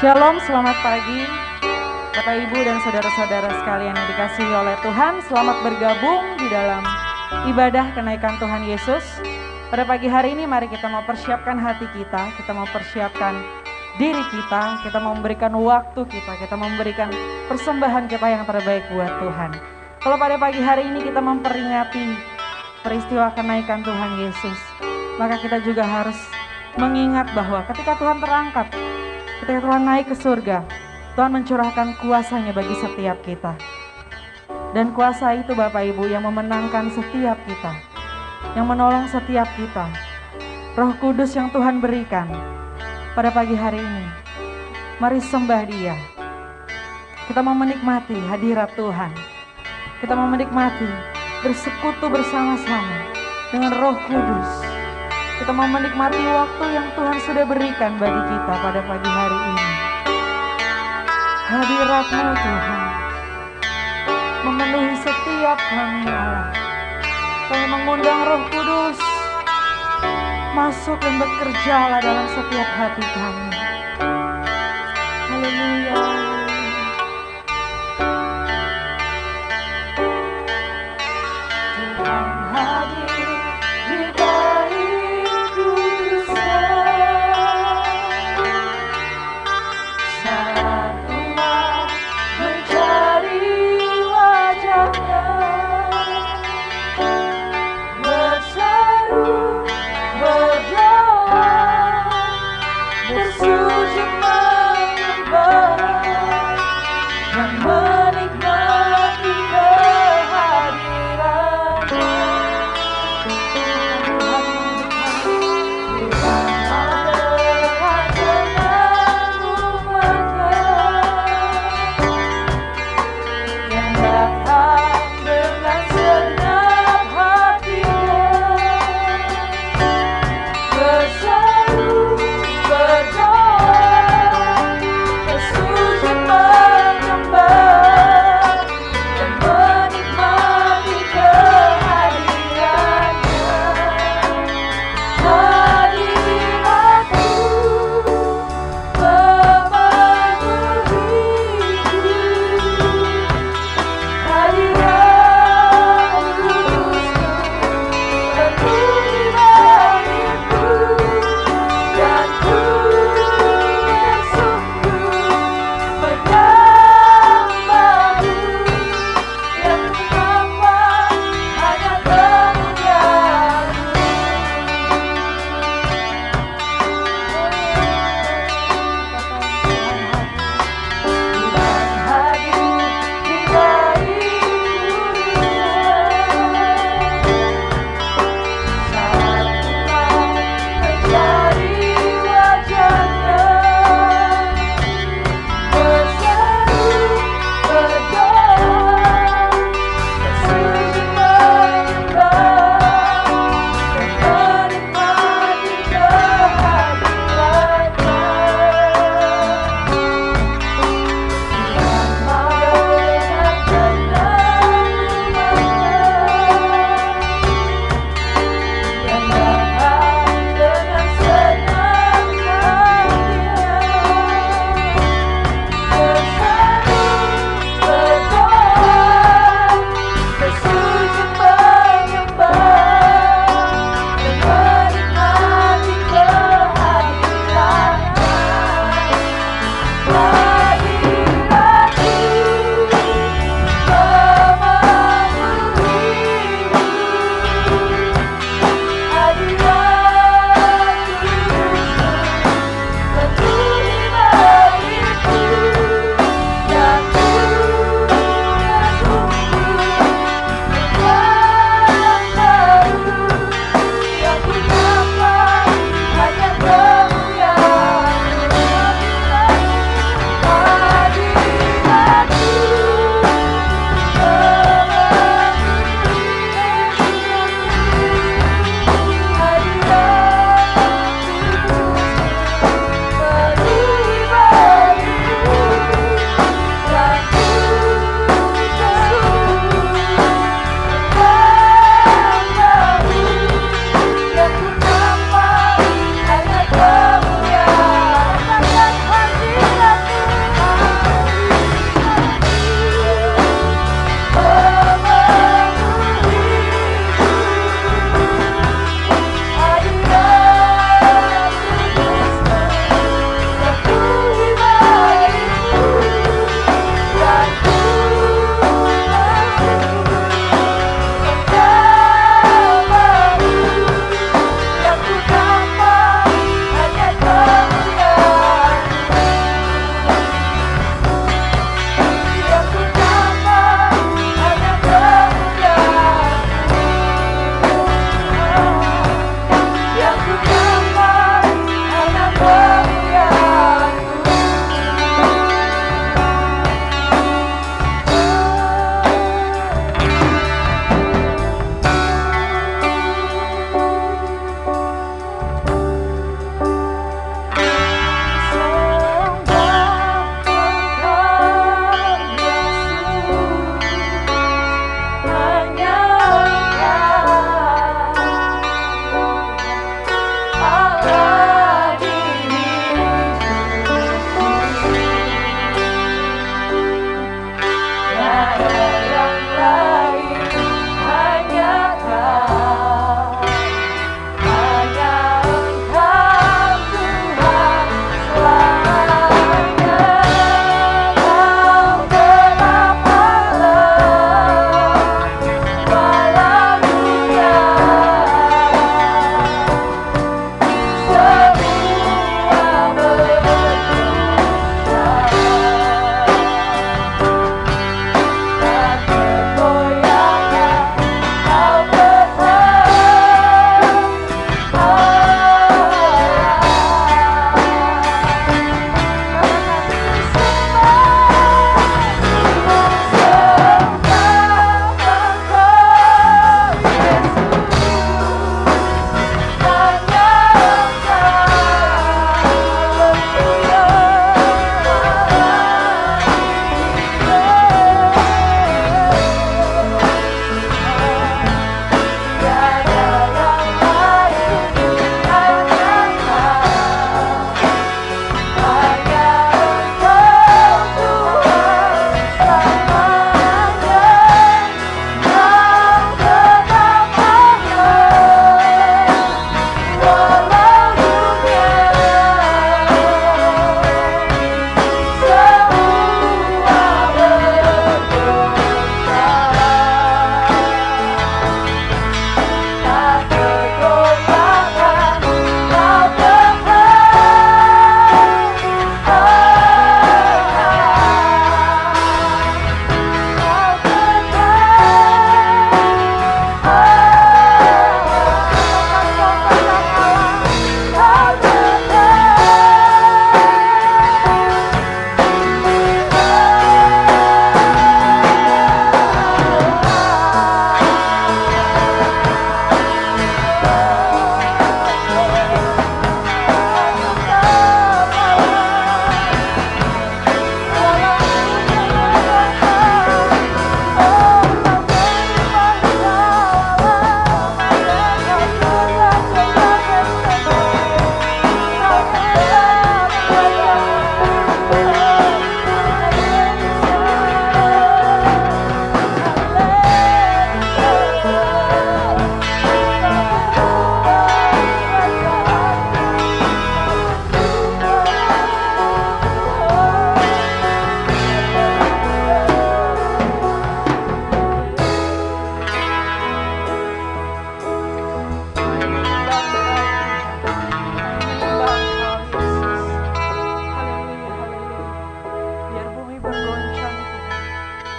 Shalom, selamat pagi Bapak Ibu dan saudara-saudara sekalian yang dikasihi oleh Tuhan. Selamat bergabung di dalam ibadah kenaikan Tuhan Yesus. Pada pagi hari ini mari kita mau persiapkan hati kita mau persiapkan diri kita mau memberikan waktu kita mau memberikan persembahan kita yang terbaik buat Tuhan. Kalau pada pagi hari ini kita memperingati peristiwa kenaikan Tuhan Yesus, maka kita juga harus mengingat bahwa ketika Tuhan terangkat, ketika Tuhan naik ke surga, Tuhan mencurahkan kuasanya bagi setiap kita. Dan kuasa itu Bapak Ibu yang memenangkan setiap kita, yang menolong setiap kita. Roh Kudus yang Tuhan berikan pada pagi hari ini. Mari sembah Dia. Kita mau menikmati hadirat Tuhan. Kita mau menikmati bersekutu bersama-sama dengan Roh Kudus. Kita mau menikmati waktu yang Tuhan sudah berikan bagi kita pada pagi hari ini. Hadirat-Mu Tuhan memenuhi setiap kami Allah. Kami mengundang Roh Kudus masuk dan bekerjalah dalam setiap hati kami. Haleluya. Tuhan hadir di baitku saat umat mencari wajahnya, berseru, berdoa, bersujud menyembah dan menikmati kehadiran-Nya. Tuhan adalah dengan umat-Nya yang datang dengan segenap hatinya, berseru, berdoa, bersujud menyembah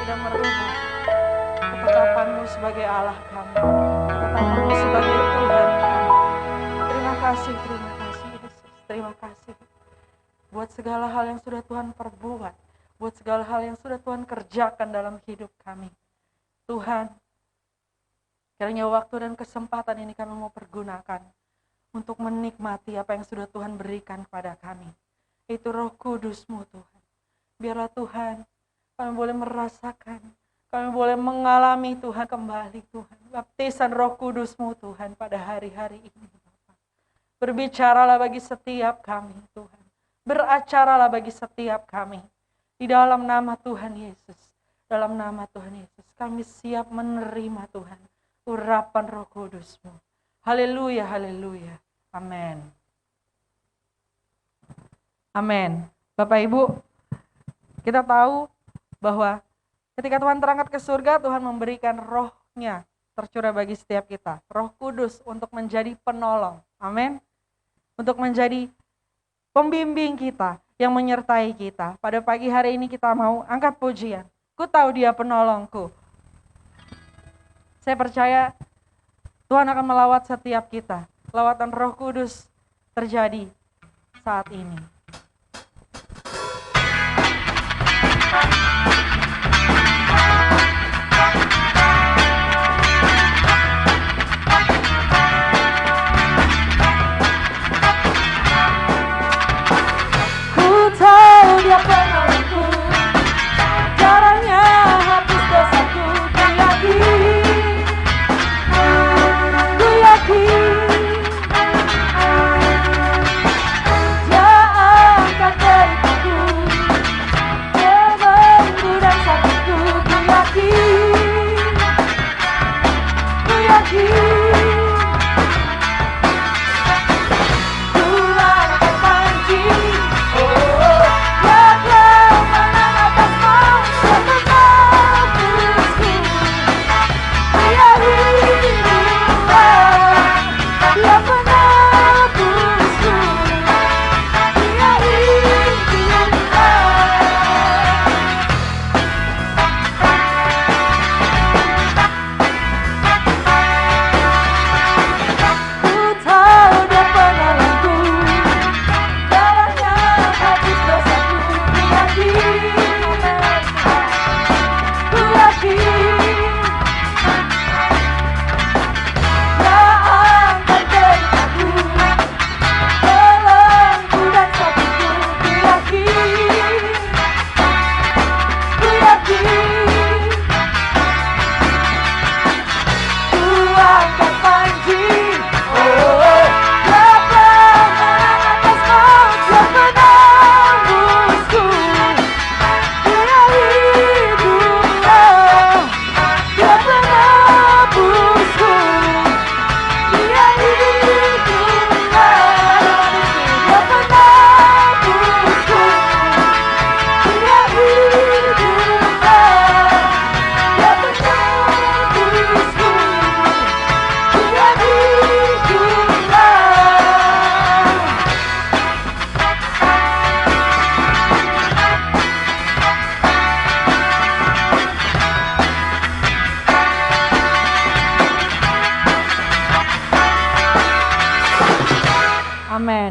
tidak merubah ketetapan-Mu sebagai Allah kami, ketetapan-Mu sebagai Tuhan kami. Terima kasih Yesus, terima kasih buat segala hal yang sudah Tuhan perbuat, buat segala hal yang sudah Tuhan kerjakan dalam hidup kami. Tuhan, kiranya waktu dan kesempatan ini kami mau pergunakan untuk menikmati apa yang sudah Tuhan berikan kepada kami. Itu Roh Kudus-Mu Tuhan. Biarlah Tuhan, kami boleh merasakan, kami boleh mengalami Tuhan kembali Tuhan. Baptisan Roh Kudus-Mu Tuhan pada hari-hari ini Bapak. Berbicaralah bagi setiap kami Tuhan. Beracaralah bagi setiap kami. Di dalam nama Tuhan Yesus. Dalam nama Tuhan Yesus. Kami siap menerima Tuhan. Urapan Roh Kudus-Mu. Haleluya, haleluya. Amin. Amin. Bapak Ibu, kita tahu bahwa ketika Tuhan terangkat ke surga, Tuhan memberikan Roh-Nya tercurah bagi setiap kita. Roh Kudus untuk menjadi penolong. Amin. Untuk menjadi pembimbing kita, yang menyertai kita. Pada pagi hari ini kita mau angkat pujian. Ku tahu Dia penolongku. Saya percaya Tuhan akan melawat setiap kita. Lawatan Roh Kudus terjadi saat ini. Dia penolongku, caranya hapus dosaku. Ku yakin Dia angkat deritaku, bebanku dan sakitku. Ku yakin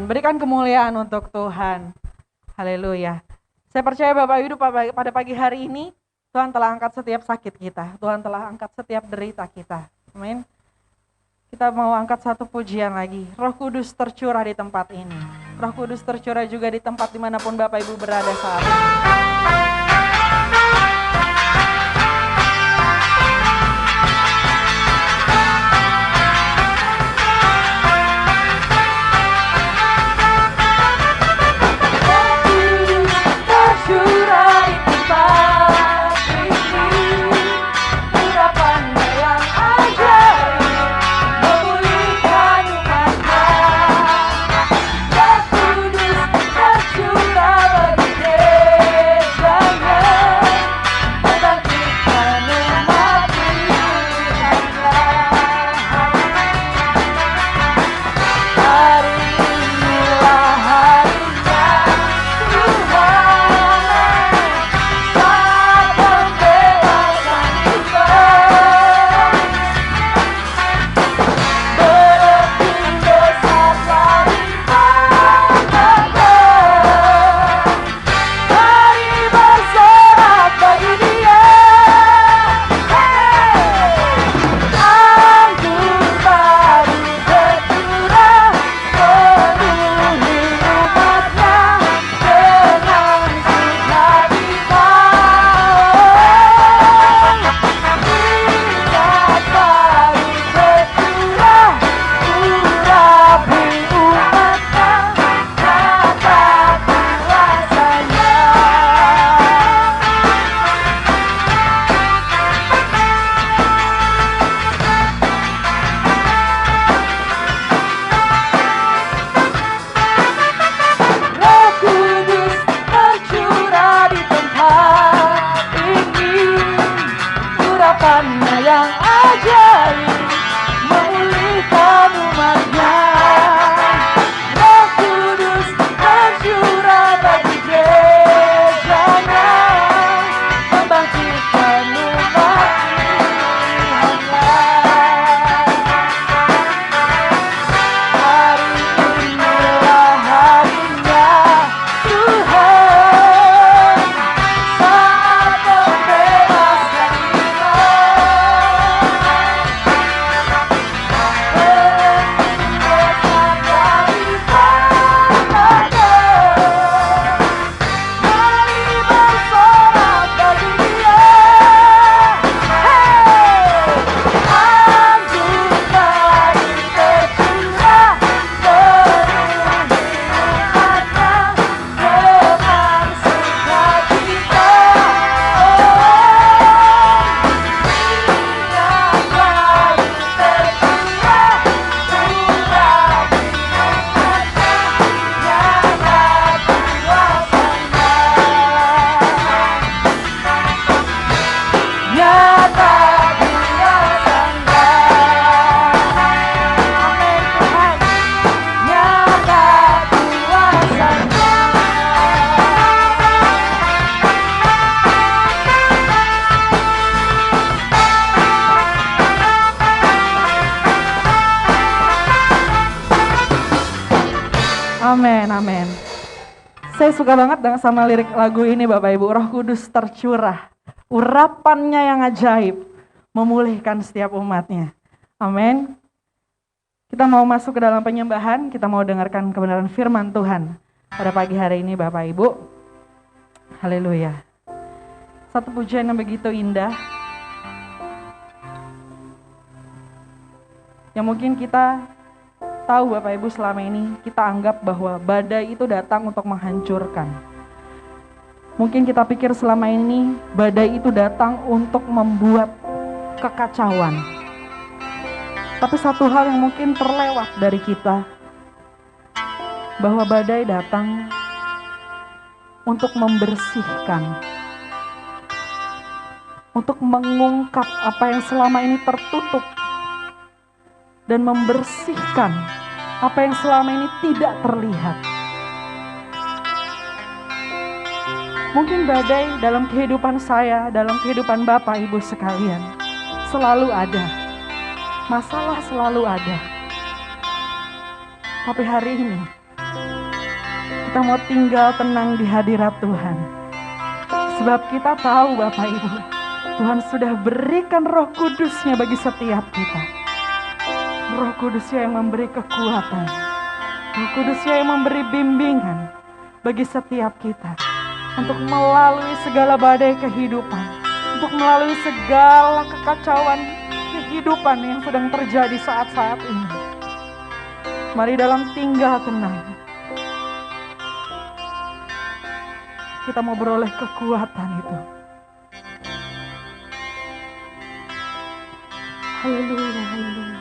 Berikan kemuliaan untuk Tuhan. Haleluya. Saya percaya Bapak Ibu pada pagi hari ini Tuhan telah angkat setiap sakit kita. Tuhan telah angkat setiap derita kita. Amin. Kita mau angkat satu pujian lagi. Roh Kudus tercurah di tempat ini. Roh Kudus tercurah juga di tempat dimanapun Bapak Ibu berada saat ini. Tercurah bagi desa. urapannya yang ajaib memulihkan umatnya. Roh Kudus tercurah bagi gerejanya, membangkitkan umat pilihanlah. Hari inilah harinya Tuhan, saat membebaskan kita. Amin, amin. Saya suka banget sama lirik lagu ini Bapak Ibu. Roh Kudus tercurah, urapannya yang ajaib, memulihkan setiap umatnya. Amin. Kita mau masuk ke dalam penyembahan, kita mau dengarkan kebenaran firman Tuhan pada pagi hari ini Bapak Ibu. Haleluya. Satu pujian yang begitu indah, yang mungkin kita tahu Bapak Ibu, selama ini kita anggap bahwa badai itu datang untuk menghancurkan. Mungkin kita pikir selama ini badai itu datang untuk membuat kekacauan. Tapi satu hal yang mungkin terlewat dari kita, bahwa badai datang untuk membersihkan, untuk mengungkap apa yang selama ini tertutup, dan membersihkan apa yang selama ini tidak terlihat. Mungkin badai dalam kehidupan saya, dalam kehidupan Bapak Ibu sekalian, selalu ada. Masalah selalu ada. Tapi hari ini, kita mau tinggal tenang di hadirat Tuhan. Sebab kita tahu Bapak Ibu, Tuhan sudah berikan Roh Kudus-Nya bagi setiap kita. Roh Kudus-Nya yang memberi kekuatan, Roh Kudus-Nya yang memberi bimbingan bagi setiap kita untuk melalui segala badai kehidupan, untuk melalui segala kekacauan kehidupan yang sedang terjadi saat-saat ini. Mari dalam tinggal tenang, kita mau beroleh kekuatan itu. Haleluya, haleluya.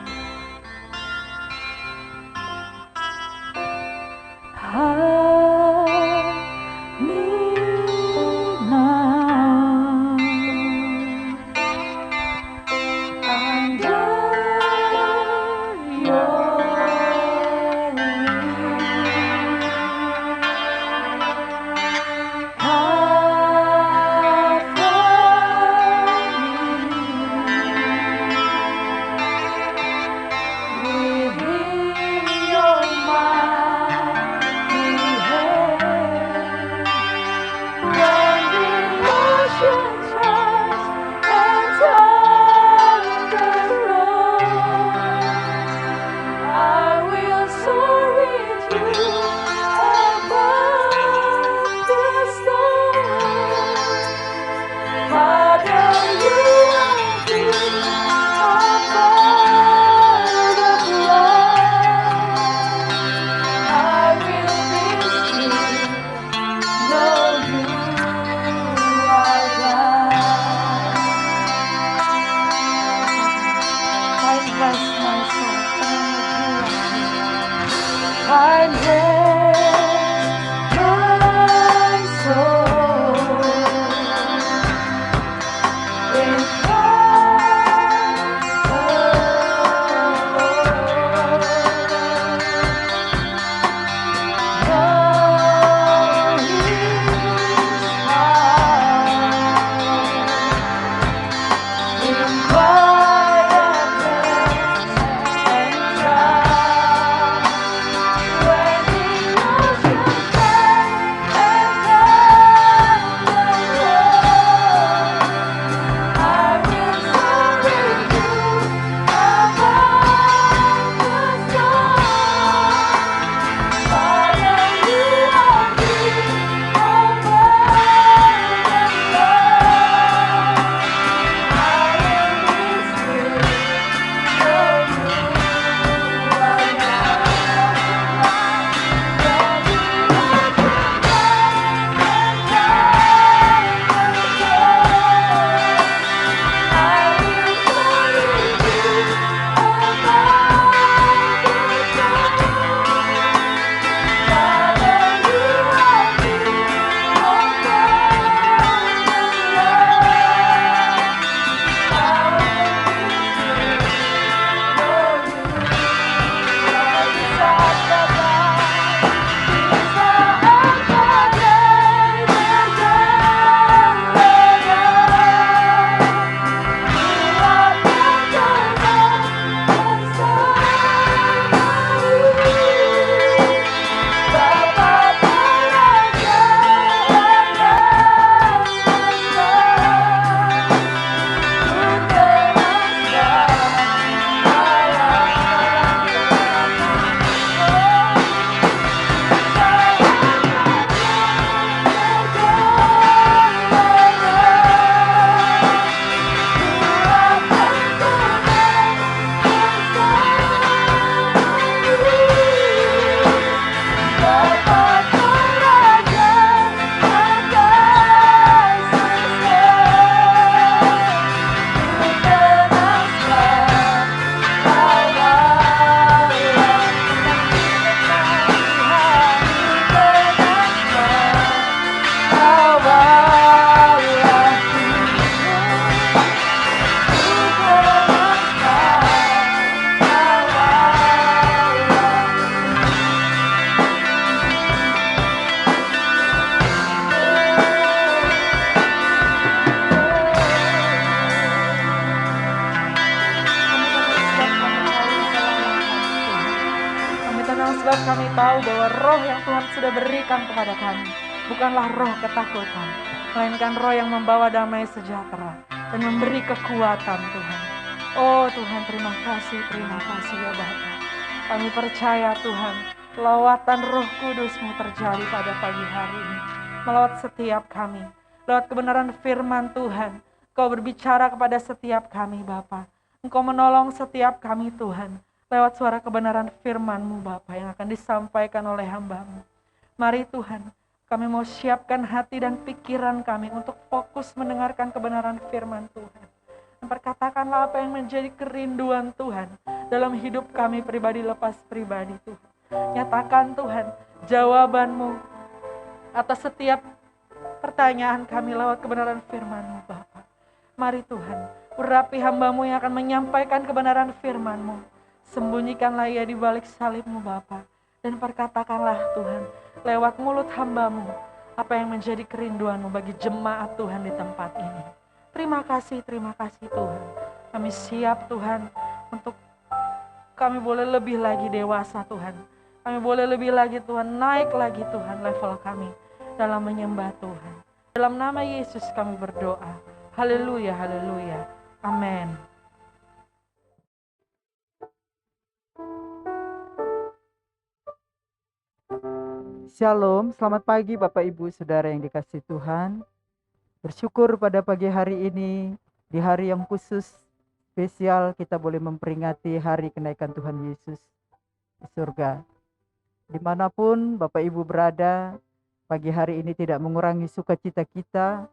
sebab kami tahu bahwa roh yang Tuhan sudah berikan kepada kami bukanlah roh ketakutan, melainkan roh yang membawa damai sejahtera dan memberi kekuatan Tuhan. Oh Tuhan, terima kasih ya Bapa. Kami percaya Tuhan, lawatan Roh Kudus-Mu terjadi pada pagi hari ini, melawat setiap kami. Lewat kebenaran firman Tuhan, Kau berbicara kepada setiap kami Bapa. Engkau menolong setiap kami Tuhan, lewat suara kebenaran firman-Mu Bapa yang akan disampaikan oleh hamba-Mu. Mari Tuhan, kami mau siapkan hati dan pikiran kami untuk fokus mendengarkan kebenaran firman Tuhan. Dan perkatakanlah apa yang menjadi kerinduan Tuhan dalam hidup kami pribadi lepas pribadi Tuhan. Nyatakan Tuhan jawaban-Mu atas setiap pertanyaan kami lewat kebenaran firman-Mu Bapa. Mari Tuhan, urapi hamba-Mu yang akan menyampaikan kebenaran firman-Mu. Sembunyikanlah ia di balik salib-Mu Bapa. Dan perkatakanlah Tuhan, lewat mulut hamba-Mu, apa yang menjadi kerinduan-Mu bagi jemaat Tuhan di tempat ini. Terima kasih Tuhan. Kami siap Tuhan untuk kami boleh lebih lagi dewasa Tuhan. Kami boleh lebih lagi Tuhan, naik lagi Tuhan level kami dalam menyembah Tuhan. Dalam nama Yesus kami berdoa. Haleluya, haleluya. Amin. Shalom, selamat pagi Bapak Ibu Saudara yang dikasihi Tuhan. Bersyukur pada pagi hari ini, di hari yang khusus, spesial kita boleh memperingati hari kenaikan Tuhan Yesus di surga. Dimanapun Bapak Ibu berada, pagi hari ini tidak mengurangi sukacita kita,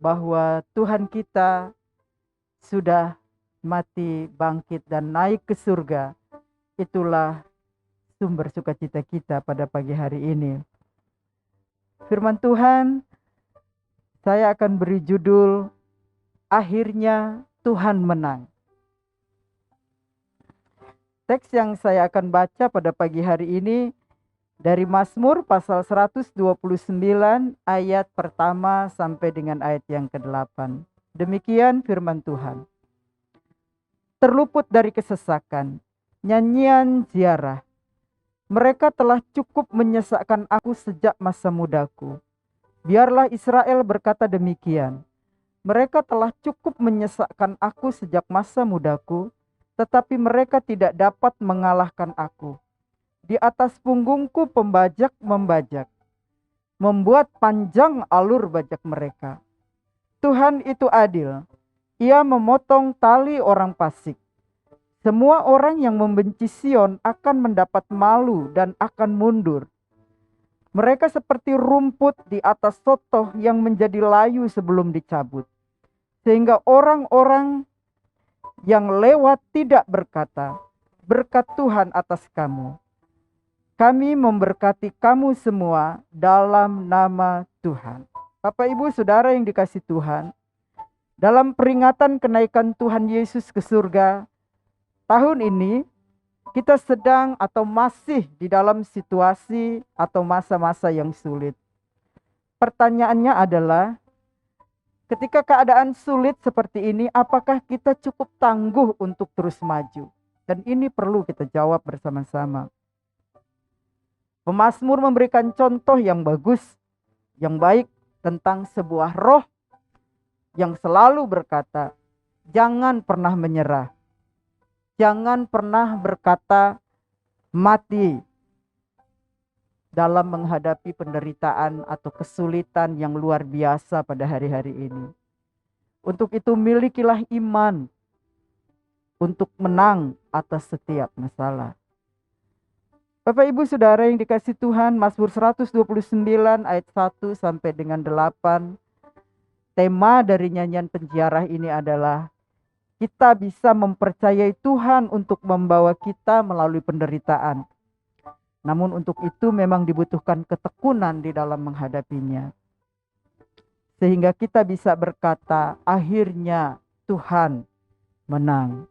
bahwa Tuhan kita sudah mati, bangkit, dan naik ke surga. Itulah sumber sukacita kita pada pagi hari ini. Firman Tuhan, saya akan beri judul, Akhirnya Tuhan Menang. Teks yang saya akan baca pada pagi hari ini dari Mazmur pasal 129 ayat pertama sampai dengan ayat yang ke-8. Demikian firman Tuhan. Terluput dari kesesakan, nyanyian ziarah. Mereka telah cukup menyesakkan aku sejak masa mudaku. Biarlah Israel berkata demikian. Mereka telah cukup menyesakkan aku sejak masa mudaku, tetapi mereka tidak dapat mengalahkan aku. Di atas punggungku pembajak membajak, membuat panjang alur bajak mereka. Tuhan itu adil, Ia memotong tali orang fasik. Semua orang yang membenci Sion akan mendapat malu dan akan mundur. Mereka seperti rumput di atas sotoh yang menjadi layu sebelum dicabut. Sehingga orang-orang yang lewat tidak berkata, berkat Tuhan atas kamu. Kami memberkati kamu semua dalam nama Tuhan. Bapak Ibu Saudara yang dikasihi Tuhan, dalam peringatan kenaikan Tuhan Yesus ke surga, tahun ini kita sedang atau masih di dalam situasi atau masa-masa yang sulit. Pertanyaannya adalah, ketika keadaan sulit seperti ini, apakah kita cukup tangguh untuk terus maju? Dan ini perlu kita jawab bersama-sama. Pemazmur memberikan contoh yang bagus, yang baik tentang sebuah roh yang selalu berkata, jangan pernah menyerah. Jangan pernah berkata mati dalam menghadapi penderitaan atau kesulitan yang luar biasa pada hari-hari ini. Untuk itu milikilah iman untuk menang atas setiap masalah. Bapak Ibu Saudara yang dikasihi Tuhan, Mazmur 129 ayat 1 sampai dengan 8. Tema dari nyanyian penziarah ini adalah kita bisa mempercayai Tuhan untuk membawa kita melalui penderitaan. Namun untuk itu memang dibutuhkan ketekunan di dalam menghadapinya. Sehingga kita bisa berkata, akhirnya Tuhan menang.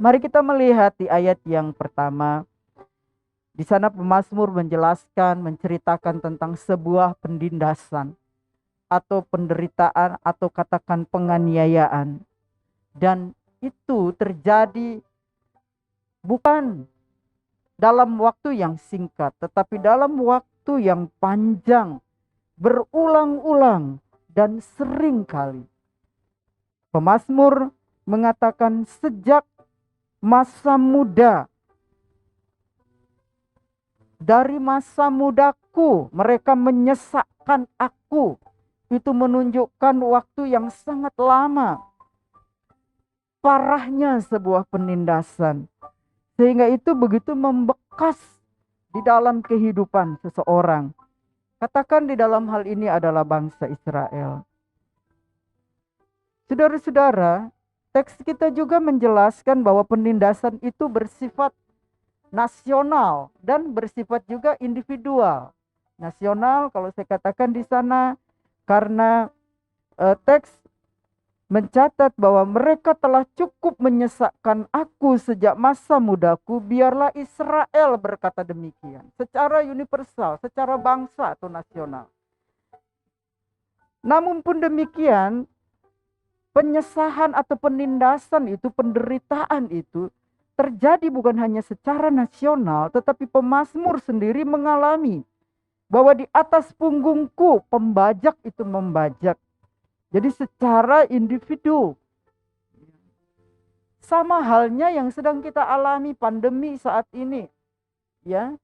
Mari kita melihat di ayat yang pertama. Di sana pemazmur menjelaskan, menceritakan tentang sebuah penindasan atau penderitaan atau katakan penganiayaan. Dan itu terjadi bukan dalam waktu yang singkat, tetapi dalam waktu yang panjang, berulang-ulang dan sering kali. Pemazmur mengatakan sejak masa muda, dari masa mudaku mereka menyesakkan aku. Itu menunjukkan waktu yang sangat lama. Parahnya sebuah penindasan. Sehingga itu begitu membekas di dalam kehidupan seseorang. Katakan di dalam hal ini adalah bangsa Israel. Saudara-saudara, teks kita juga menjelaskan bahwa penindasan itu bersifat nasional dan bersifat juga individual. Nasional kalau saya katakan di sana karena teks mencatat bahwa mereka telah cukup menyesakkan aku sejak masa mudaku, biarlah Israel berkata demikian. Secara universal, secara bangsa atau nasional. Namun pun demikian, penyesahan atau penindasan itu, penderitaan itu terjadi bukan hanya secara nasional, tetapi pemazmur sendiri mengalami bahwa di atas punggungku pembajak itu membajak. Jadi secara individu. Sama halnya yang sedang kita alami pandemi saat ini. Ya.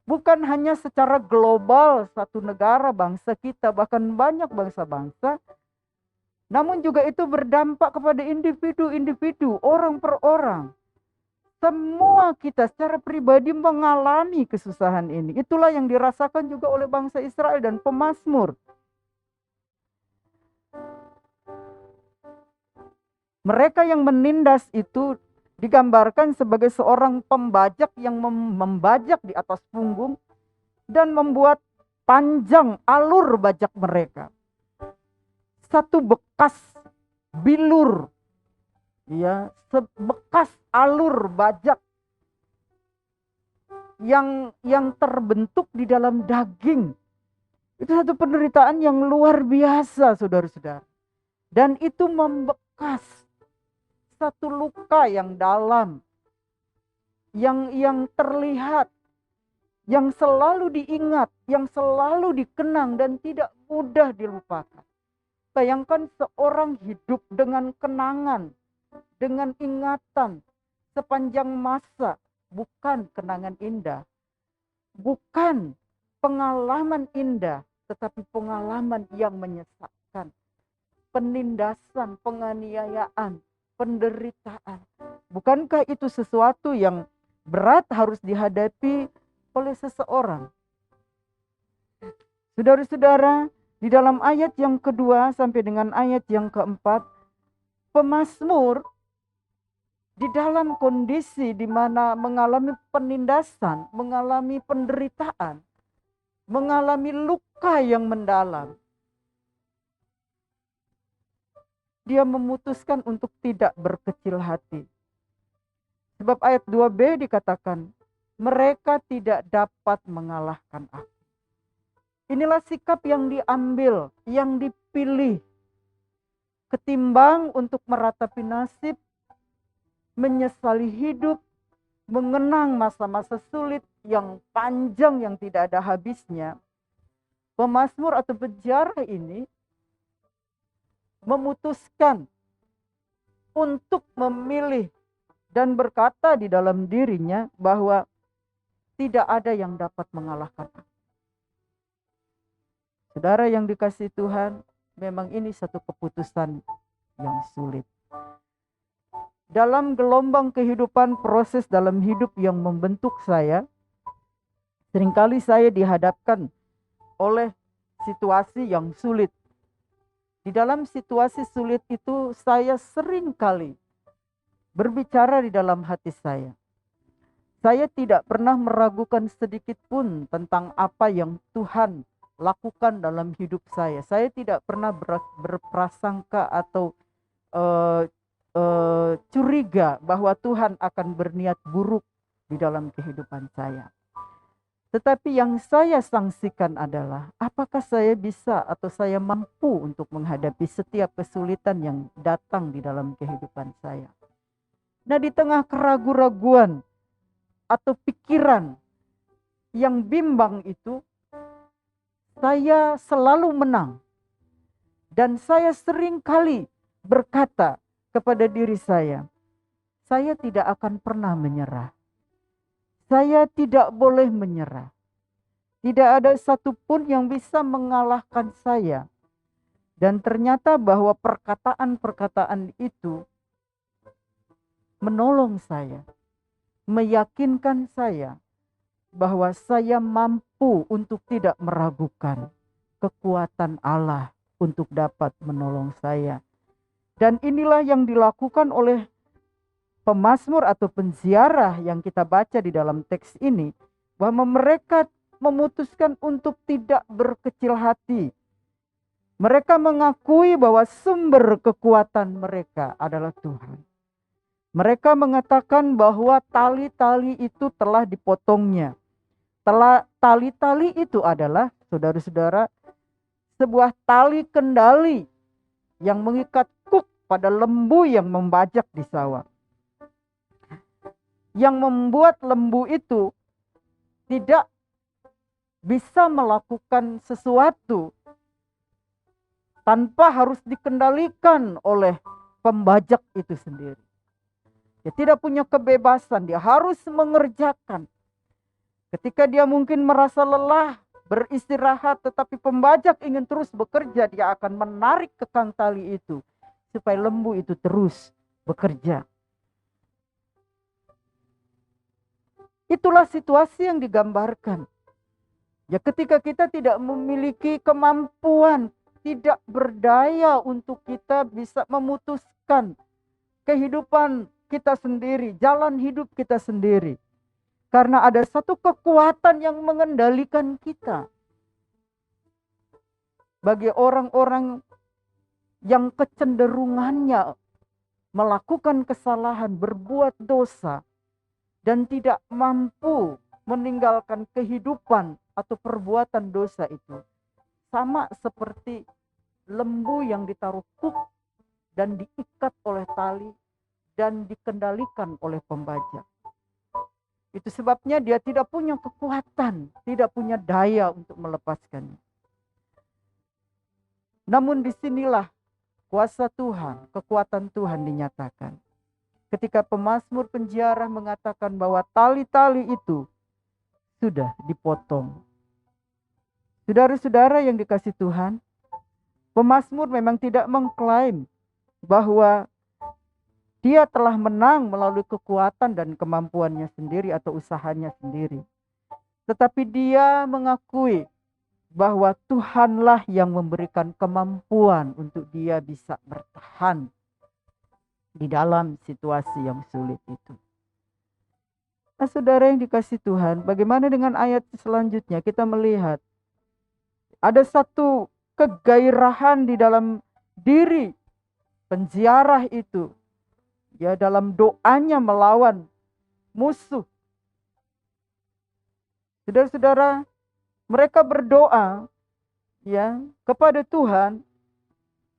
Bukan hanya secara global satu negara, bangsa kita, bahkan banyak bangsa-bangsa. Namun juga itu berdampak kepada individu-individu, orang per orang. Semua kita secara pribadi mengalami kesusahan ini. Itulah yang dirasakan juga oleh bangsa Israel dan pemazmur. Mereka yang menindas itu digambarkan sebagai seorang pembajak yang membajak di atas punggung dan membuat panjang alur bajak mereka. Satu bekas bilur, ya, sebekas alur bajak yang terbentuk di dalam daging. Itu satu penderitaan yang luar biasa, saudara-saudara. Dan itu membekas. Satu luka yang dalam, yang terlihat, yang selalu diingat, yang selalu dikenang dan tidak mudah dilupakan. Bayangkan seorang hidup dengan kenangan, dengan ingatan sepanjang masa, bukan kenangan indah, bukan pengalaman indah, tetapi pengalaman yang menyesakkan, penindasan, penganiayaan, penderitaan. Bukankah itu sesuatu yang berat harus dihadapi oleh seseorang? Saudara-saudara, di dalam ayat yang kedua sampai dengan ayat yang keempat, pemazmur di dalam kondisi di mana mengalami penindasan, mengalami penderitaan, mengalami luka yang mendalam, dia memutuskan untuk tidak berkecil hati. Sebab ayat 2b dikatakan, mereka tidak dapat mengalahkan aku. Inilah sikap yang diambil, yang dipilih. Ketimbang untuk meratapi nasib, menyesali hidup, mengenang masa-masa sulit yang panjang yang tidak ada habisnya. Pemazmur atau penjara ini memutuskan untuk memilih dan berkata di dalam dirinya bahwa tidak ada yang dapat mengalahkan aku. Saudara yang dikasihi Tuhan, memang ini satu keputusan yang sulit. Dalam gelombang kehidupan, proses dalam hidup yang membentuk saya, seringkali saya dihadapkan oleh situasi yang sulit. Di dalam situasi sulit itu saya sering kali berbicara di dalam hati saya. Saya tidak pernah meragukan sedikit pun tentang apa yang Tuhan lakukan dalam hidup saya. Saya tidak pernah berprasangka atau curiga bahwa Tuhan akan berniat buruk di dalam kehidupan saya. Tetapi yang saya sangsikan adalah apakah saya bisa atau saya mampu untuk menghadapi setiap kesulitan yang datang di dalam kehidupan saya. Nah, di tengah keraguan-raguan, atau pikiran yang bimbang itu, saya selalu menang. Dan saya sering kali berkata kepada diri saya tidak akan pernah menyerah. Saya tidak boleh menyerah. Tidak ada satupun yang bisa mengalahkan saya. Dan ternyata bahwa perkataan-perkataan itu menolong saya, meyakinkan saya bahwa saya mampu untuk tidak meragukan kekuatan Allah untuk dapat menolong saya. Dan inilah yang dilakukan oleh pemazmur atau penziarah yang kita baca di dalam teks ini, bahwa mereka memutuskan untuk tidak berkecil hati. Mereka mengakui bahwa sumber kekuatan mereka adalah Tuhan. Mereka mengatakan bahwa tali-tali itu telah dipotongnya. Tali-tali itu adalah, saudara-saudara, sebuah tali kendali yang mengikat kuk pada lembu yang membajak di sawah. Yang membuat lembu itu tidak bisa melakukan sesuatu tanpa harus dikendalikan oleh pembajak itu sendiri. Dia tidak punya kebebasan, dia harus mengerjakan. Ketika dia mungkin merasa lelah, beristirahat, tetapi pembajak ingin terus bekerja, dia akan menarik kekang tali itu supaya lembu itu terus bekerja. Itulah situasi yang digambarkan. Ya, ketika kita tidak memiliki kemampuan, tidak berdaya untuk kita bisa memutuskan kehidupan kita sendiri, jalan hidup kita sendiri. Karena ada satu kekuatan yang mengendalikan kita. Bagi orang-orang yang kecenderungannya melakukan kesalahan, berbuat dosa, dan tidak mampu meninggalkan kehidupan atau perbuatan dosa itu, sama seperti lembu yang ditaruh kuk dan diikat oleh tali dan dikendalikan oleh pembajak. Itu sebabnya dia tidak punya kekuatan, tidak punya daya untuk melepaskannya. Namun disinilah kuasa Tuhan, kekuatan Tuhan dinyatakan. Ketika pemazmur penziarah mengatakan bahwa tali-tali itu sudah dipotong. Saudara-saudara yang dikasihi Tuhan, pemazmur memang tidak mengklaim bahwa dia telah menang melalui kekuatan dan kemampuannya sendiri atau usahanya sendiri. Tetapi dia mengakui bahwa Tuhanlah yang memberikan kemampuan untuk dia bisa bertahan di dalam situasi yang sulit itu. Nah, saudara yang dikasihi Tuhan, bagaimana dengan ayat selanjutnya? Kita melihat ada satu kegairahan di dalam diri penziarah itu. Ya, dalam doanya melawan musuh. Saudara-saudara, mereka berdoa ya kepada Tuhan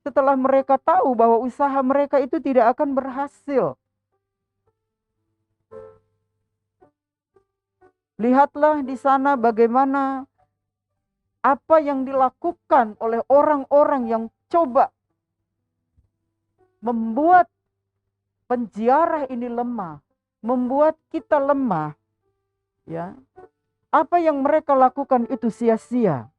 setelah mereka tahu bahwa usaha mereka itu tidak akan berhasil. Lihatlah di sana bagaimana apa yang dilakukan oleh orang-orang yang coba membuat penziarah ini lemah, membuat kita lemah. Ya. Apa yang mereka lakukan itu sia-sia.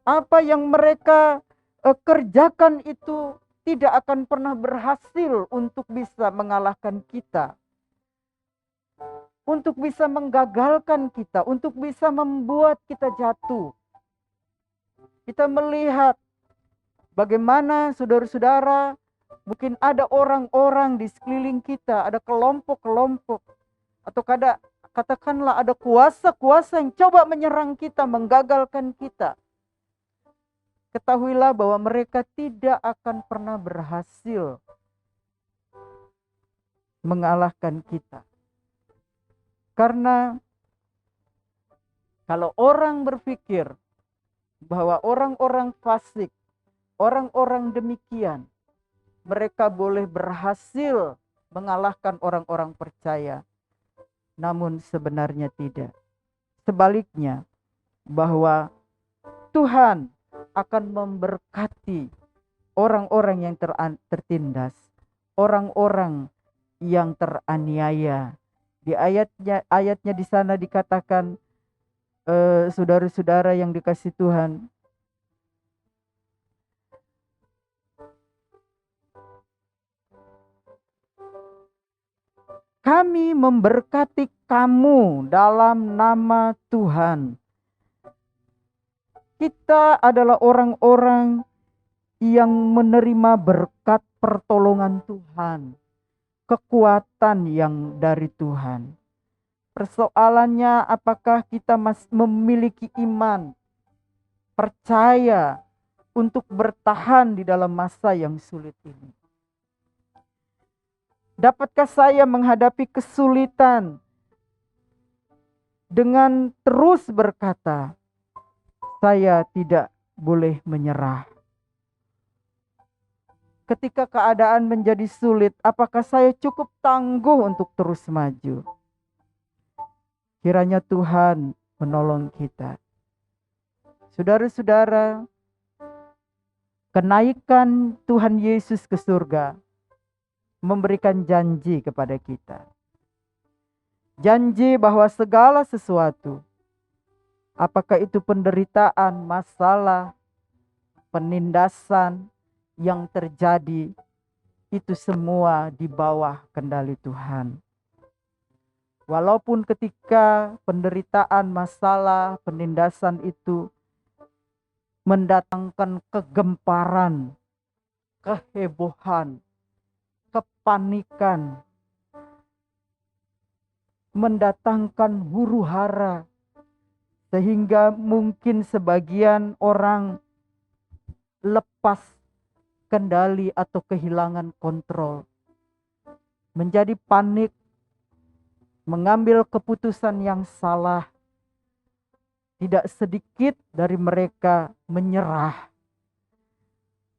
Apa yang mereka kerjakan itu tidak akan pernah berhasil untuk bisa mengalahkan kita. Untuk bisa menggagalkan kita, untuk bisa membuat kita jatuh. Kita melihat bagaimana saudara-saudara, mungkin ada orang-orang di sekeliling kita, ada kelompok-kelompok, atau katakanlah ada kuasa-kuasa yang coba menyerang kita, menggagalkan kita. Ketahuilah bahwa mereka tidak akan pernah berhasil mengalahkan kita. Karena kalau orang berpikir bahwa orang-orang fasik, orang-orang demikian, mereka boleh berhasil mengalahkan orang-orang percaya, namun sebenarnya tidak. Sebaliknya, bahwa Tuhan akan memberkati orang-orang yang tertindas, orang-orang yang teraniaya. Di ayatnya di sana dikatakan, saudara-saudara yang dikasih Tuhan, kami memberkati kamu dalam nama Tuhan. Kita adalah orang-orang yang menerima berkat pertolongan Tuhan, kekuatan yang dari Tuhan. Persoalannya, apakah kita masih memiliki iman, percaya untuk bertahan di dalam masa yang sulit ini? Dapatkah saya menghadapi kesulitan dengan terus berkata, saya tidak boleh menyerah? Ketika keadaan menjadi sulit, apakah saya cukup tangguh untuk terus maju? Kiranya Tuhan menolong kita. Saudara-saudara, kenaikan Tuhan Yesus ke surga memberikan janji kepada kita. Janji bahwa segala sesuatu, apakah itu penderitaan, masalah, penindasan yang terjadi, itu semua di bawah kendali Tuhan. Walaupun ketika penderitaan, masalah, penindasan itu mendatangkan kegemparan, kehebohan, kepanikan, mendatangkan huru-hara, sehingga mungkin sebagian orang lepas kendali atau kehilangan kontrol, menjadi panik, mengambil keputusan yang salah. Tidak sedikit dari mereka menyerah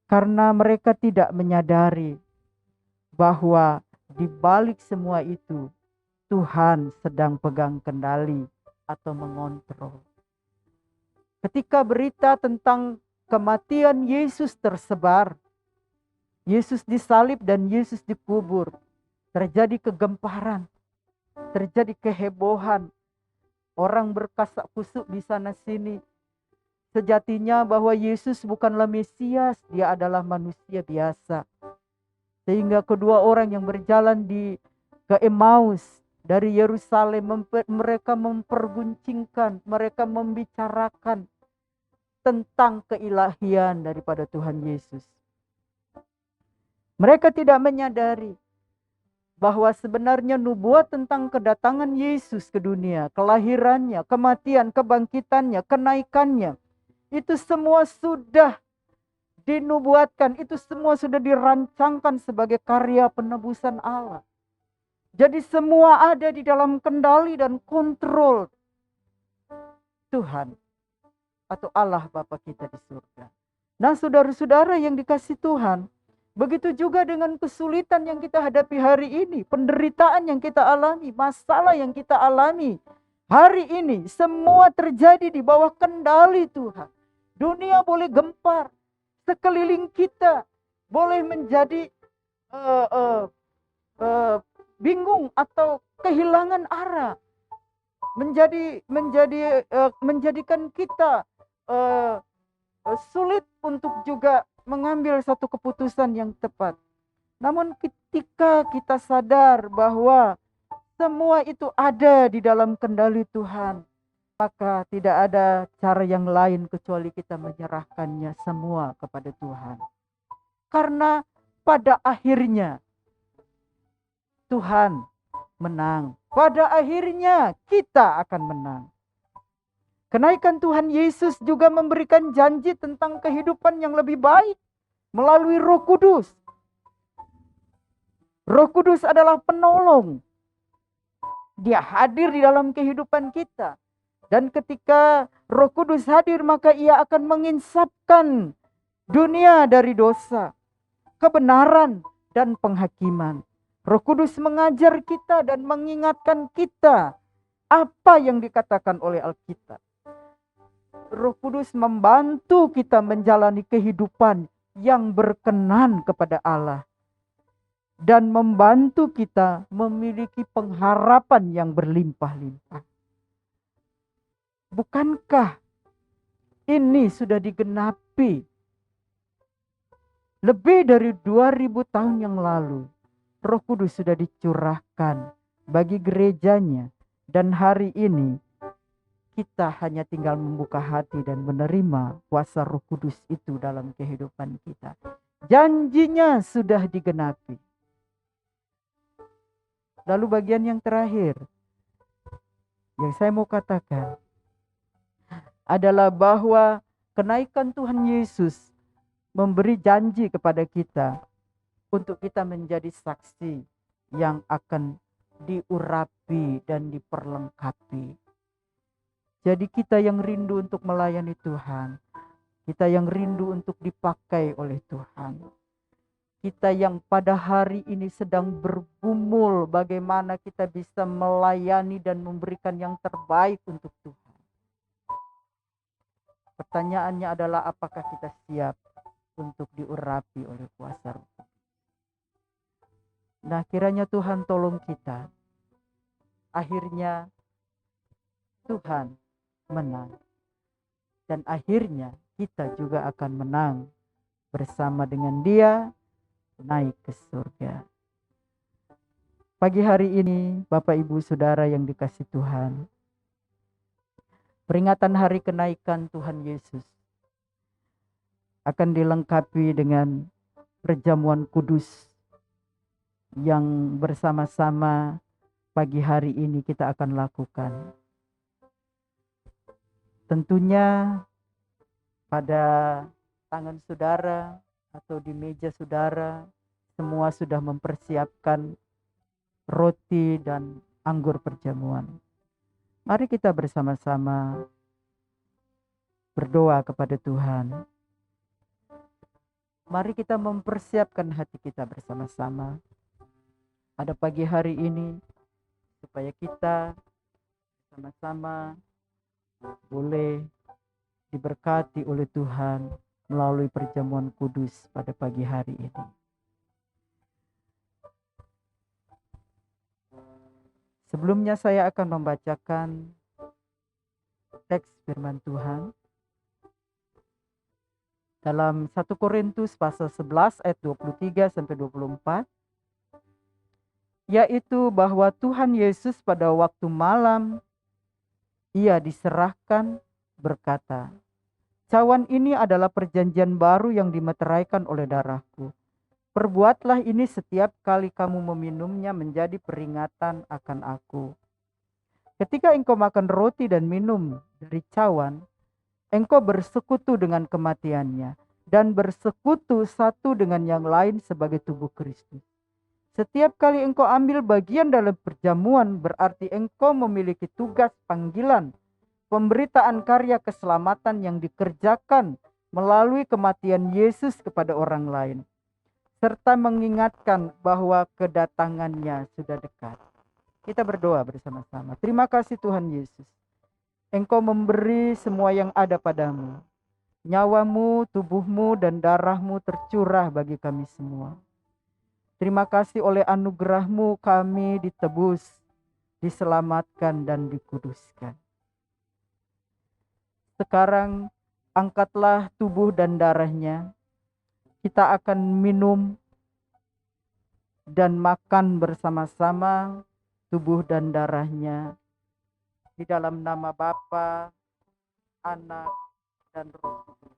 karena mereka tidak menyadari bahwa di balik semua itu Tuhan sedang pegang kendali atau mengontrol. Ketika berita tentang kematian Yesus tersebar, Yesus disalib dan Yesus dikubur, terjadi kegemparan, terjadi kehebohan. Orang berkasak kusuk di sana sini. Sejatinya bahwa Yesus bukanlah Mesias, dia adalah manusia biasa. Sehingga kedua orang yang berjalan ke Emmaus dari Yerusalem, mereka memperguncingkan, mereka membicarakan tentang keilahian daripada Tuhan Yesus. Mereka tidak menyadari bahwa sebenarnya nubuat tentang kedatangan Yesus ke dunia, kelahirannya, kematian, kebangkitannya, kenaikannya, itu semua sudah dinubuatkan, itu semua sudah dirancangkan sebagai karya penebusan Allah. Jadi semua ada di dalam kendali dan kontrol Tuhan atau Allah Bapa kita di surga. Nah, saudara-saudara yang dikasih Tuhan, begitu juga dengan kesulitan yang kita hadapi hari ini, penderitaan yang kita alami, masalah yang kita alami hari ini, semua terjadi di bawah kendali Tuhan. Dunia boleh gempar, sekeliling kita boleh menjadi bingung atau kehilangan arah, menjadikan kita sulit untuk juga mengambil satu keputusan yang tepat. Namun ketika kita sadar bahwa semua itu ada di dalam kendali Tuhan, maka tidak ada cara yang lain kecuali kita menyerahkannya semua kepada Tuhan. Karena pada akhirnya Tuhan menang. Pada akhirnya kita akan menang. Kenaikan Tuhan Yesus juga memberikan janji tentang kehidupan yang lebih baik melalui Roh Kudus. Roh Kudus adalah penolong. Dia hadir di dalam kehidupan kita. Dan ketika Roh Kudus hadir, maka ia akan menginsapkan dunia dari dosa, kebenaran, dan penghakiman. Roh Kudus mengajar kita dan mengingatkan kita apa yang dikatakan oleh Alkitab. Roh Kudus membantu kita menjalani kehidupan yang berkenan kepada Allah dan membantu kita memiliki pengharapan yang berlimpah-limpah. Bukankah ini sudah digenapi lebih dari 2000 tahun yang lalu? Roh Kudus sudah dicurahkan bagi gerejanya, dan hari ini kita hanya tinggal membuka hati dan menerima kuasa Roh Kudus itu dalam kehidupan kita. Janjinya sudah digenapi. Lalu bagian yang terakhir yang saya mau katakan adalah bahwa kenaikan Tuhan Yesus memberi janji kepada kita untuk kita menjadi saksi yang akan diurapi dan diperlengkapi. Jadi kita yang rindu untuk melayani Tuhan, kita yang rindu untuk dipakai oleh Tuhan, kita yang pada hari ini sedang bergumul bagaimana kita bisa melayani dan memberikan yang terbaik untuk Tuhan. Pertanyaannya adalah, apakah kita siap untuk diurapi oleh kuasa Roh Kudus? Nah, kiranya Tuhan tolong kita. Akhirnya Tuhan menang. Dan akhirnya kita juga akan menang bersama dengan Dia naik ke surga. Pagi hari ini, Bapak Ibu Saudara yang dikasihi Tuhan, peringatan hari kenaikan Tuhan Yesus akan dilengkapi dengan perjamuan kudus yang bersama-sama pagi hari ini kita akan lakukan. Tentunya pada tangan saudara atau di meja saudara semua sudah mempersiapkan roti dan anggur perjamuan. Mari kita bersama-sama berdoa kepada Tuhan. Mari kita mempersiapkan hati kita bersama-sama pada pagi hari ini, supaya kita sama-sama boleh diberkati oleh Tuhan melalui perjamuan kudus pada pagi hari ini. Sebelumnya saya akan membacakan teks firman Tuhan dalam 1 Korintus pasal 11 ayat 23 sampai 24. Yaitu bahwa Tuhan Yesus pada waktu malam Ia diserahkan berkata, "Cawan ini adalah perjanjian baru yang dimeteraikan oleh darahku. Perbuatlah ini setiap kali kamu meminumnya menjadi peringatan akan aku. Ketika engkau makan roti dan minum dari cawan, engkau bersekutu dengan kematiannya dan bersekutu satu dengan yang lain sebagai tubuh Kristus. Setiap kali engkau ambil bagian dalam perjamuan, berarti engkau memiliki tugas panggilan, pemberitaan karya keselamatan yang dikerjakan melalui kematian Yesus kepada orang lain, serta mengingatkan bahwa kedatangannya sudah dekat." Kita berdoa bersama-sama. Terima kasih Tuhan Yesus. Engkau memberi semua yang ada padamu. Nyawamu, tubuhmu, dan darahmu tercurah bagi kami semua. Terima kasih oleh anugerahmu kami ditebus, diselamatkan, dan dikuduskan. Sekarang angkatlah tubuh dan darahnya. Kita akan minum dan makan bersama-sama tubuh dan darahnya di dalam nama Bapa, Anak, dan Roh Kudus.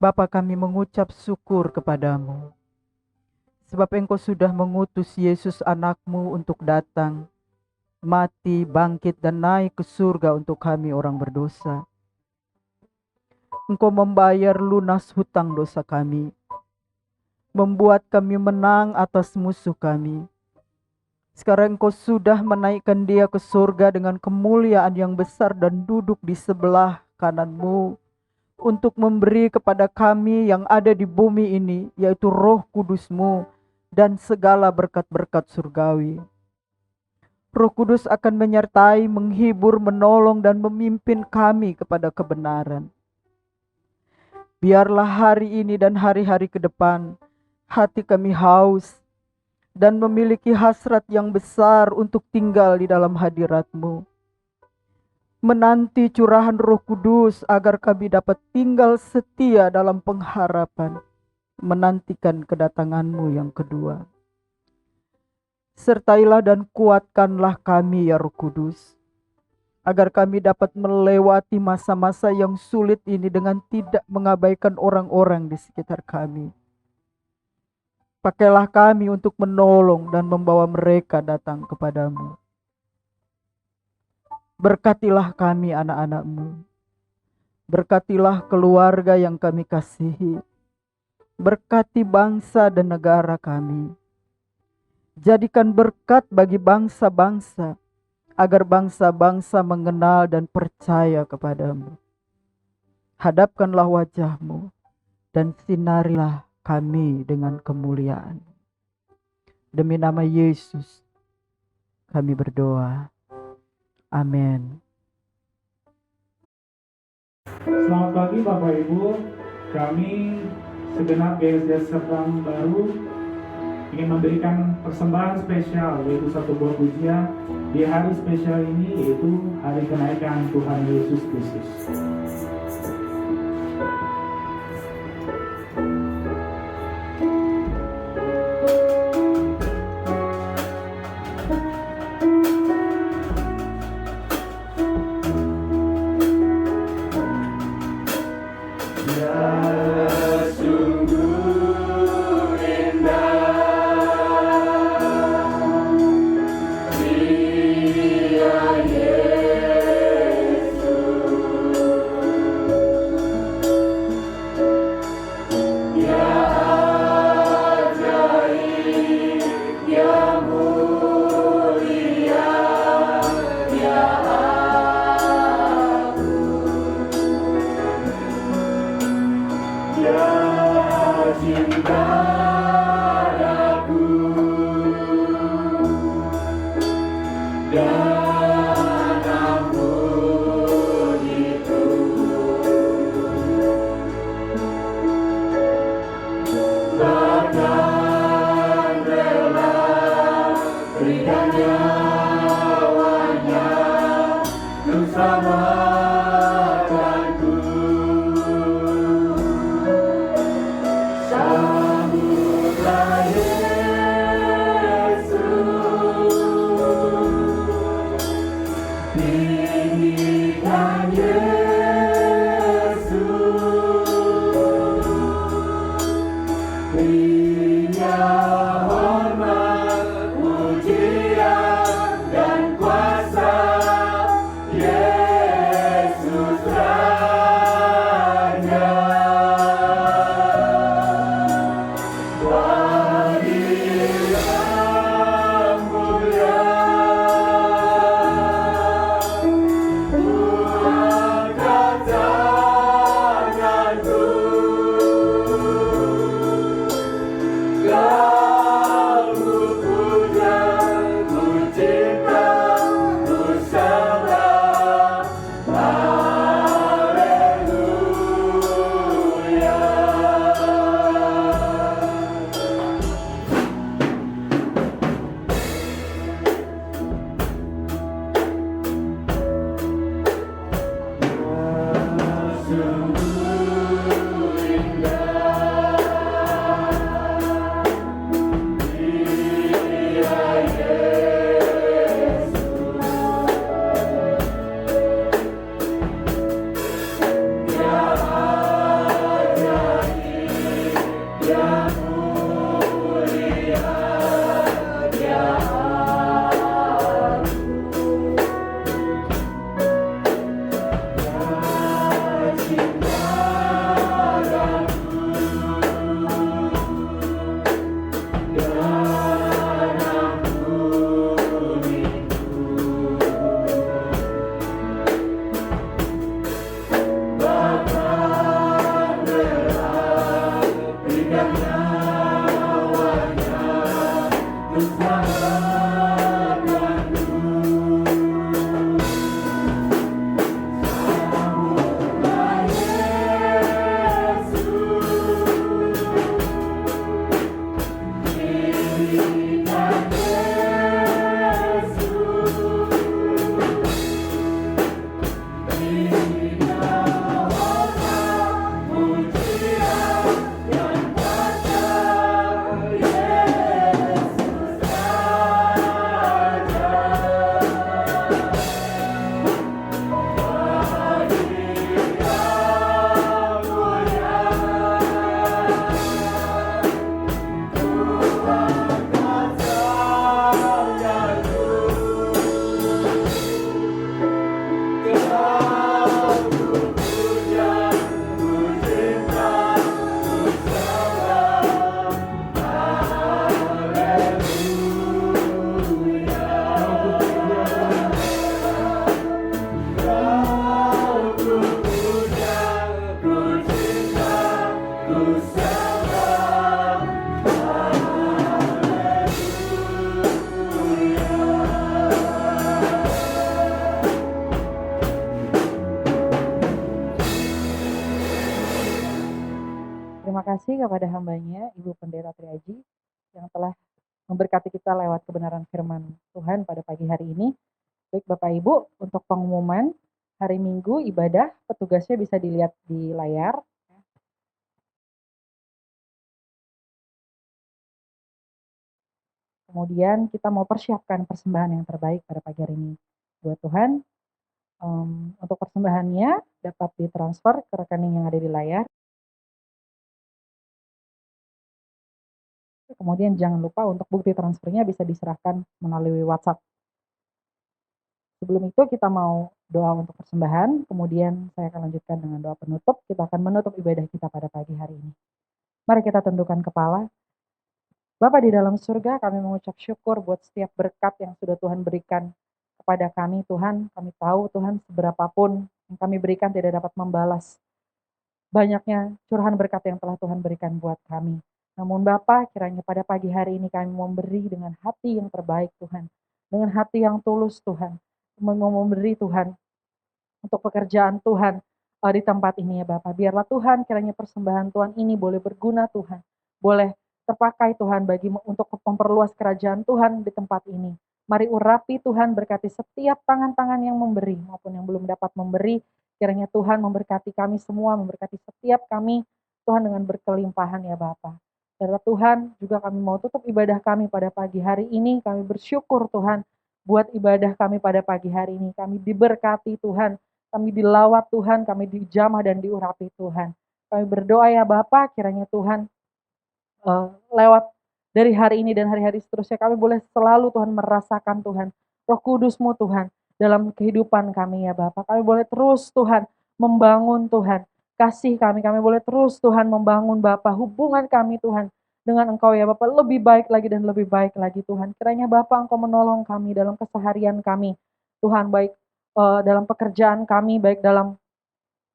Bapa, kami mengucap syukur kepadamu, sebab Engkau sudah mengutus Yesus anakmu untuk datang, mati, bangkit, dan naik ke surga untuk kami orang berdosa. Engkau membayar lunas hutang dosa kami, membuat kami menang atas musuh kami. Sekarang Engkau sudah menaikkan Dia ke surga dengan kemuliaan yang besar dan duduk di sebelah kanan-Mu untuk memberi kepada kami yang ada di bumi ini, yaitu Roh Kudus-Mu dan segala berkat-berkat surgawi. Roh Kudus akan menyertai, menghibur, menolong, dan memimpin kami kepada kebenaran. Biarlah hari ini dan hari-hari ke depan, hati kami haus dan memiliki hasrat yang besar untuk tinggal di dalam hadirat-Mu. Menanti curahan Roh Kudus agar kami dapat tinggal setia dalam pengharapan, menantikan kedatangan-Mu yang kedua. Sertailah dan kuatkanlah kami ya Roh Kudus, agar kami dapat melewati masa-masa yang sulit ini dengan tidak mengabaikan orang-orang di sekitar kami. Pakailah kami untuk menolong dan membawa mereka datang kepadamu. Berkatilah kami anak-anak-Mu. Berkatilah keluarga yang kami kasihi. Berkati bangsa dan negara kami. Jadikan berkat bagi bangsa-bangsa, agar bangsa-bangsa mengenal dan percaya kepadamu. Hadapkanlah wajah-Mu dan sinarilah kami dengan kemuliaan. Demi nama Yesus kami berdoa. Amin. Selamat pagi Bapak Ibu, kami segenap GSD Serpong Baru ingin memberikan persembahan spesial, yaitu satu buah pujian di hari spesial ini, yaitu hari kenaikan Tuhan Yesus Kristus. God. Terima kasih kepada hambanya, Ibu Pendeta Triaji, yang telah memberkati kita lewat kebenaran firman Tuhan pada pagi hari ini. Baik Bapak Ibu, untuk pengumuman hari Minggu ibadah, petugasnya bisa dilihat di layar. Kemudian kita mau persiapkan persembahan yang terbaik pada pagi hari ini buat Tuhan. Untuk persembahannya dapat ditransfer ke rekening yang ada di layar. Kemudian jangan lupa untuk bukti transfernya bisa diserahkan melalui WhatsApp. Sebelum itu kita mau doa untuk persembahan, kemudian saya akan lanjutkan dengan doa penutup. Kita akan menutup ibadah kita pada pagi hari ini. Mari kita tundukkan kepala. Bapa di dalam surga, kami mengucap syukur buat setiap berkat yang sudah Tuhan berikan kepada kami, Tuhan. Kami tahu, Tuhan, seberapapun yang kami berikan tidak dapat membalas banyaknya curahan berkat yang telah Tuhan berikan buat kami. Namun Bapa, kiranya pada pagi hari ini kami memberi dengan hati yang terbaik, Tuhan. Dengan hati yang tulus, Tuhan. Memberi, Tuhan, untuk pekerjaan Tuhan di tempat ini ya Bapak. Biarlah Tuhan kiranya persembahan Tuhan ini boleh berguna, Tuhan. Boleh terpakai, Tuhan, untuk memperluas kerajaan Tuhan di tempat ini. Mari urapi, Tuhan, berkati setiap tangan-tangan yang memberi maupun yang belum dapat memberi. Kiranya Tuhan memberkati kami semua, memberkati setiap kami, Tuhan, dengan berkelimpahan ya Bapak. Biarlah Tuhan, juga kami mau tutup ibadah kami pada pagi hari ini. Kami bersyukur, Tuhan, buat ibadah kami pada pagi hari ini. Kami diberkati, Tuhan. Kami dilawat, Tuhan. Kami dijamah dan diurapi, Tuhan. Kami berdoa ya Bapak, kiranya Tuhan, lewat dari hari ini dan hari-hari seterusnya, kami boleh selalu, Tuhan, merasakan, Tuhan, Roh Kudus-Mu, Tuhan, dalam kehidupan kami ya Bapak. Kami boleh terus, Tuhan, membangun, Tuhan, kasih kami boleh terus, Tuhan, membangun Bapak, hubungan kami, Tuhan, dengan Engkau ya Bapak, lebih baik lagi dan lebih baik lagi, Tuhan. Kiranya Bapak Engkau menolong kami dalam keseharian kami, Tuhan, baik dalam pekerjaan kami, baik dalam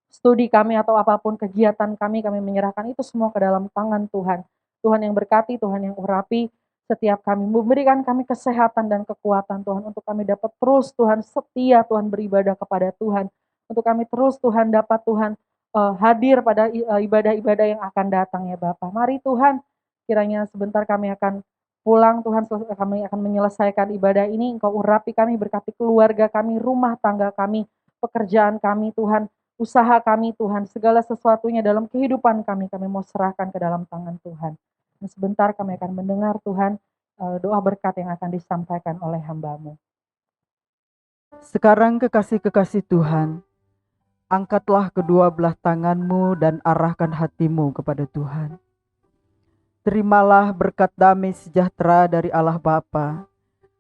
studi kami atau apapun kegiatan kami menyerahkan itu semua ke dalam tangan Tuhan. Tuhan yang berkati, Tuhan yang urapi setiap kami, memberikan kami kesehatan dan kekuatan, Tuhan, untuk kami dapat terus, Tuhan, setia, Tuhan, beribadah kepada Tuhan, untuk kami terus, Tuhan, dapat, Tuhan, hadir pada ibadah-ibadah yang akan datang ya Bapak. Mari Tuhan, kiranya sebentar kami akan pulang, Tuhan, kami akan menyelesaikan ibadah ini. Engkau urapi kami, berkati keluarga kami, rumah tangga kami, pekerjaan kami, Tuhan, usaha kami, Tuhan, segala sesuatunya dalam kehidupan kami mau serahkan ke dalam tangan Tuhan. Dan sebentar kami akan mendengar, Tuhan, doa berkat yang akan disampaikan oleh hamba-Mu. Sekarang kekasih-kekasih Tuhan, angkatlah kedua belah tanganmu dan arahkan hatimu kepada Tuhan. Terimalah berkat damai sejahtera dari Allah Bapa,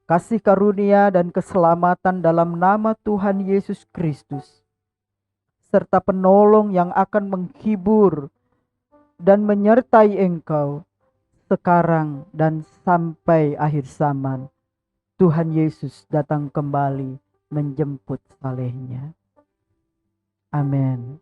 kasih karunia dan keselamatan dalam nama Tuhan Yesus Kristus, serta penolong yang akan menghibur dan menyertai engkau sekarang dan sampai akhir zaman. Tuhan Yesus datang kembali menjemput salehnya. Amin.